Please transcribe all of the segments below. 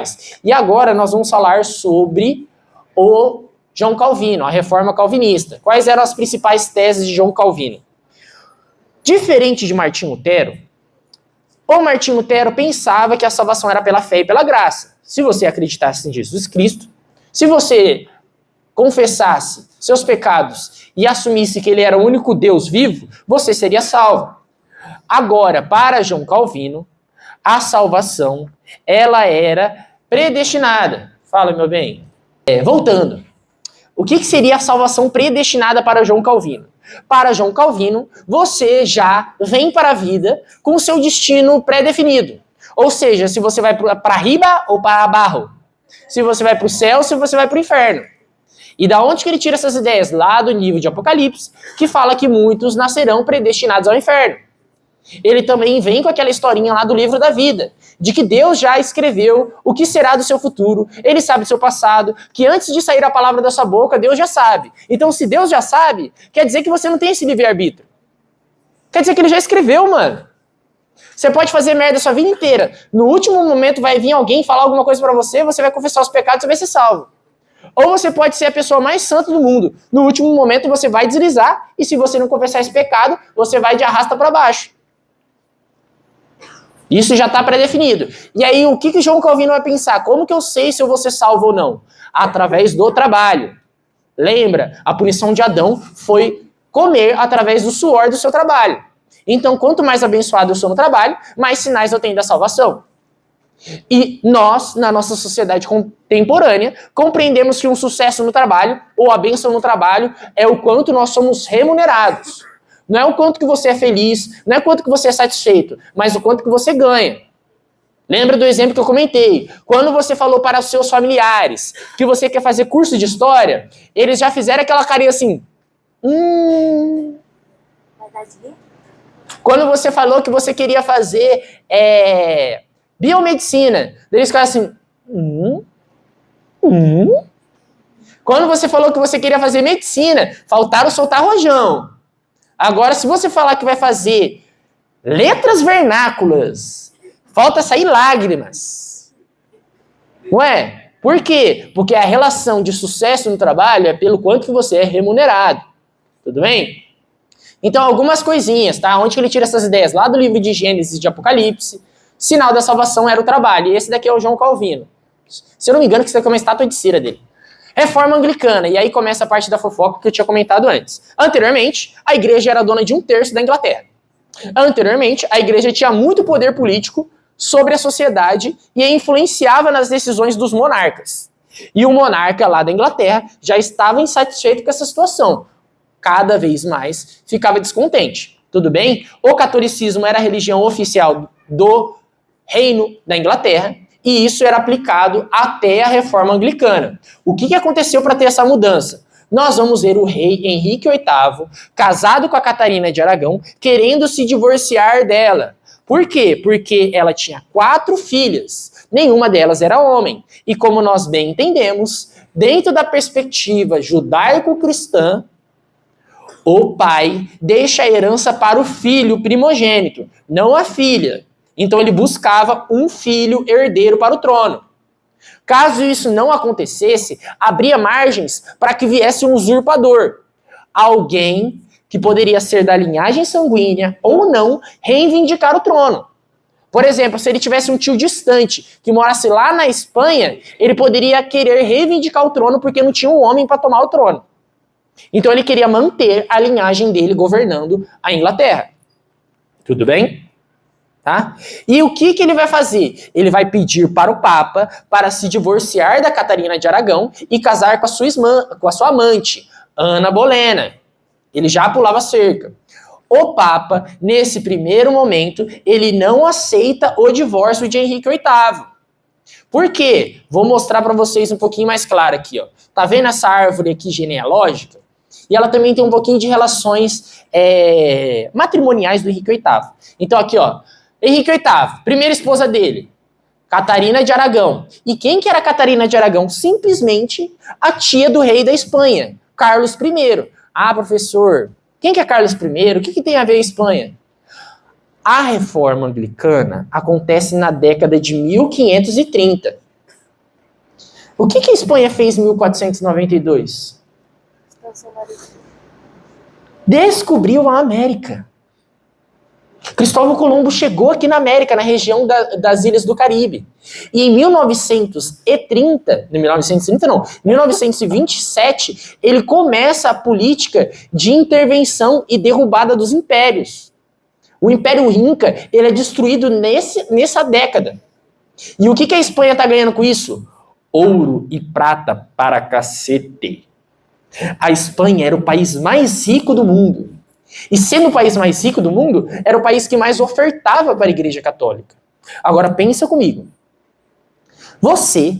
principais. E agora nós vamos falar sobre o João Calvino, a reforma calvinista. Quais eram as principais teses de João Calvino? Diferente de Martim Lutero, o Martim Lutero pensava que a salvação era pela fé e pela graça. Se você acreditasse em Jesus Cristo, se você confessasse seus pecados e assumisse que ele era o único Deus vivo, você seria salvo. Agora, para João Calvino, a salvação, ela era predestinada. Fala, meu bem. Voltando. O que seria a salvação predestinada para João Calvino? Para João Calvino, você já vem para a vida com o seu destino pré-definido. Ou seja, se você vai para riba ou para abaixo. Se você vai para o céu ou se você vai para o inferno. E da onde que ele tira essas ideias? Lá do livro de Apocalipse, que fala que muitos nascerão predestinados ao inferno. Ele também vem com aquela historinha lá do livro da vida, de que Deus já escreveu o que será do seu futuro, ele sabe do seu passado, que antes de sair a palavra da sua boca, Deus já sabe. Então, se Deus já sabe, quer dizer que você não tem esse livre-arbítrio. Quer dizer que ele já escreveu, mano. Você pode fazer merda a sua vida inteira. No último momento vai vir alguém falar alguma coisa pra você, você vai confessar os pecados e você vai ser salvo. Ou você pode ser a pessoa mais santa do mundo. No último momento você vai deslizar, e se você não confessar esse pecado, você vai de arrasta pra baixo. Isso já está pré-definido. E aí, o que João Calvino vai pensar? Como que eu sei se eu vou ser salvo ou não? Através do trabalho. Lembra? A punição de Adão foi comer através do suor do seu trabalho. Então, quanto mais abençoado eu sou no trabalho, mais sinais eu tenho da salvação. E nós, na nossa sociedade contemporânea, compreendemos que um sucesso no trabalho, ou a bênção no trabalho, é o quanto nós somos remunerados. Não é o quanto que você é feliz, não é o quanto que você é satisfeito, mas o quanto que você ganha. Lembra do exemplo que eu comentei? Quando você falou para os seus familiares que você quer fazer curso de história, eles já fizeram aquela carinha assim. Quando você falou que você queria fazer biomedicina, eles ficaram assim. Quando você falou que você queria fazer medicina, faltaram soltar rojão. Agora, se você falar que vai fazer letras vernáculas, falta sair lágrimas. Ué, por quê? Porque a relação de sucesso no trabalho é pelo quanto que você é remunerado. Tudo bem? Então, algumas coisinhas, tá? Onde que ele tira essas ideias? Lá do livro de Gênesis e de Apocalipse, sinal da salvação era o trabalho. E esse daqui é o João Calvino. Se eu não me engano, que isso aqui é uma estátua de cera dele. Reforma anglicana, e aí começa a parte da fofoca que eu tinha comentado antes. Anteriormente, a igreja era dona de 1/3 da Inglaterra. Anteriormente, a igreja tinha muito poder político sobre a sociedade e influenciava nas decisões dos monarcas. E o monarca lá da Inglaterra já estava insatisfeito com essa situação. Cada vez mais ficava descontente. Tudo bem? O catolicismo era a religião oficial do reino da Inglaterra, e isso era aplicado até a reforma anglicana. O que aconteceu para ter essa mudança? Nós vamos ver o rei Henrique VIII, casado com a Catarina de Aragão, querendo se divorciar dela. Por quê? Porque ela tinha 4 filhas, nenhuma delas era homem. E como nós bem entendemos, dentro da perspectiva judaico-cristã, o pai deixa a herança para o filho primogênito, não a filha. Então ele buscava um filho herdeiro para o trono. Caso isso não acontecesse, abria margens para que viesse um usurpador. Alguém que poderia ser da linhagem sanguínea ou não reivindicar o trono. Por exemplo, se ele tivesse um tio distante que morasse lá na Espanha, ele poderia querer reivindicar o trono porque não tinha um homem para tomar o trono. Então ele queria manter a linhagem dele governando a Inglaterra. Tudo bem? Tá? E o que ele vai fazer? Ele vai pedir para o Papa para se divorciar da Catarina de Aragão e casar com a sua amante, Ana Bolena. Ele já pulava cerca. O Papa, nesse primeiro momento, ele não aceita o divórcio de Henrique VIII. Por quê? Vou mostrar para vocês um pouquinho mais claro aqui. Ó. Tá vendo essa árvore aqui genealógica? E ela também tem um pouquinho de relações matrimoniais do Henrique VIII. Então aqui, ó. Henrique VIII, primeira esposa dele, Catarina de Aragão. E quem que era Catarina de Aragão? Simplesmente a tia do rei da Espanha, Carlos I. Ah, professor, quem que é Carlos I? O que tem a ver a Espanha? A reforma anglicana acontece na década de 1530. O que a Espanha fez em 1492? Descobriu a América. Cristóvão Colombo chegou aqui na América, na região das Ilhas do Caribe. E em 1927, ele começa a política de intervenção e derrubada dos impérios. O Império Inca, ele é destruído nessa década. E o que a Espanha está ganhando com isso? Ouro e prata para cacete. A Espanha era o país mais rico do mundo. E sendo o país mais rico do mundo, era o país que mais ofertava para a Igreja Católica. Agora pensa comigo. Você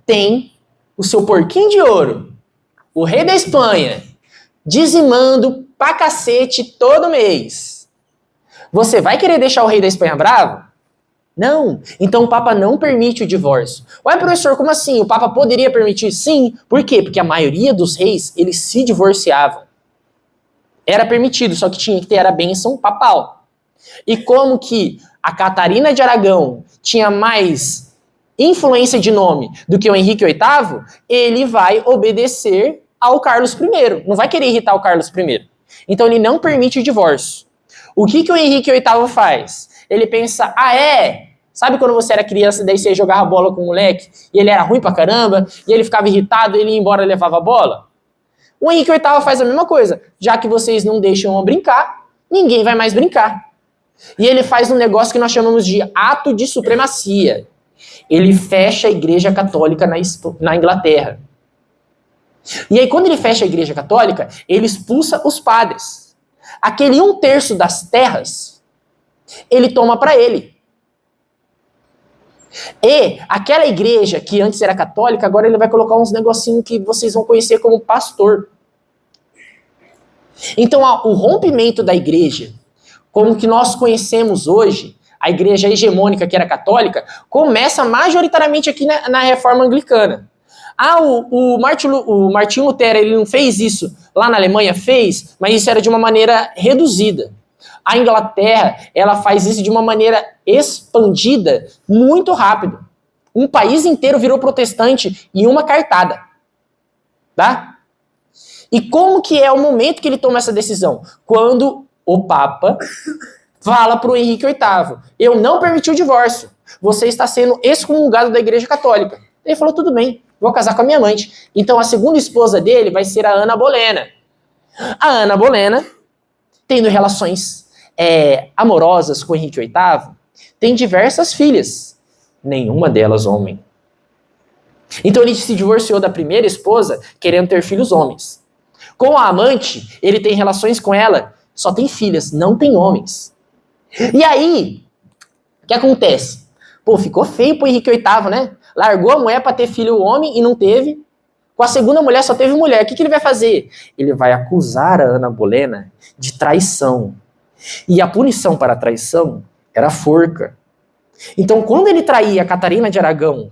tem o seu porquinho de ouro, o rei da Espanha, dizimando pra cacete todo mês. Você vai querer deixar o rei da Espanha bravo? Não. Então o Papa não permite o divórcio. Ué, professor, como assim? O Papa poderia permitir? Sim. Por quê? Porque a maioria dos reis, eles se divorciavam. Era permitido, só que tinha que ter a bênção papal. E como que a Catarina de Aragão tinha mais influência de nome do que o Henrique VIII, ele vai obedecer ao Carlos I. Não vai querer irritar o Carlos I. Então ele não permite o divórcio. O que o Henrique VIII faz? Ele pensa, sabe quando você era criança e daí você jogava bola com o moleque e ele era ruim pra caramba, e ele ficava irritado, ele ia embora e levava a bola? O Henrique VIII faz a mesma coisa. Já que vocês não deixam eu brincar, ninguém vai mais brincar. E ele faz um negócio que nós chamamos de ato de supremacia. Ele fecha a Igreja Católica na Inglaterra. E aí, quando ele fecha a Igreja Católica, ele expulsa os padres. Aquele 1/3 das terras, ele toma para ele. E aquela igreja que antes era católica, agora ele vai colocar uns negocinhos que vocês vão conhecer como pastor. Então, o rompimento da igreja, como que nós conhecemos hoje, a igreja hegemônica que era católica, começa majoritariamente aqui na Reforma Anglicana. O Martinho Lutero, ele não fez isso lá na Alemanha? Fez, mas isso era de uma maneira reduzida. A Inglaterra, ela faz isso de uma maneira expandida muito rápido. Um país inteiro virou protestante em uma cartada. Tá? E como que é o momento que ele toma essa decisão? Quando o Papa fala para o Henrique VIII, eu não permiti o divórcio. Você está sendo excomungado da Igreja Católica. Ele falou, tudo bem, vou casar com a minha amante. Então a segunda esposa dele vai ser a Ana Bolena. A Ana Bolena, tendo relações amorosas com Henrique VIII, tem diversas filhas, nenhuma delas homem. Então ele se divorciou da primeira esposa, querendo ter filhos homens. Com a amante, ele tem relações com ela, só tem filhas, não tem homens. E aí, o que acontece? Pô, ficou feio pro Henrique VIII, né? Largou a mulher para ter filho homem e não teve. Com a segunda mulher só teve mulher. O que ele vai fazer? Ele vai acusar a Ana Bolena de traição. E a punição para a traição era a forca. Então, quando ele traía a Catarina de Aragão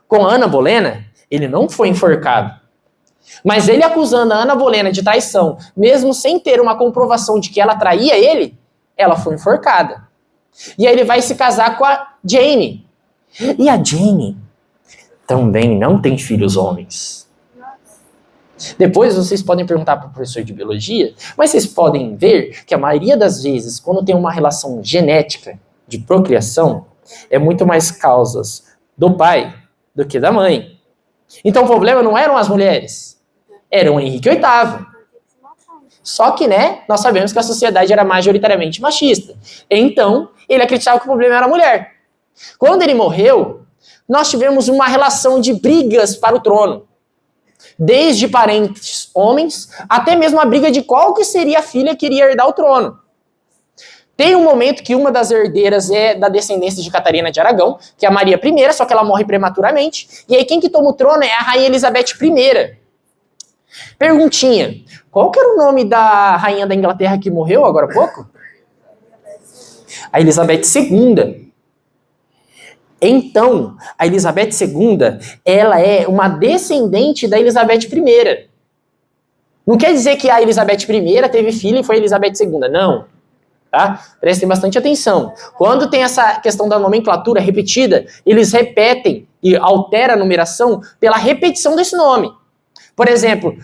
com a Ana Bolena, ele não foi enforcado. Mas ele acusando a Ana Bolena de traição, mesmo sem ter uma comprovação de que ela traía ele, ela foi enforcada. E aí ele vai se casar com a Jane. E a Jane também não tem filhos homens. Depois vocês podem perguntar para o professor de biologia, mas vocês podem ver que a maioria das vezes, quando tem uma relação genética de procriação, é muito mais causas do pai do que da mãe. Então o problema não eram as mulheres, era o Henrique VIII. Só que, nós sabemos que a sociedade era majoritariamente machista. Então, ele acreditava que o problema era a mulher. Quando ele morreu, nós tivemos uma relação de brigas para o trono. Desde parentes homens, até mesmo a briga de qual que seria a filha que iria herdar o trono. Tem um momento que uma das herdeiras é da descendência de Catarina de Aragão, que é a Maria I, só que ela morre prematuramente. E aí quem que toma o trono é a Rainha Elizabeth I. Perguntinha, qual que era o nome da rainha da Inglaterra que morreu agora há pouco? A Elizabeth II. Então, a Elizabeth II, ela é uma descendente da Elizabeth I. Não quer dizer que a Elizabeth I teve filho e foi a Elizabeth II, não. Tá? Prestem bastante atenção. Quando tem essa questão da nomenclatura repetida, eles repetem e altera a numeração pela repetição desse nome. Por exemplo,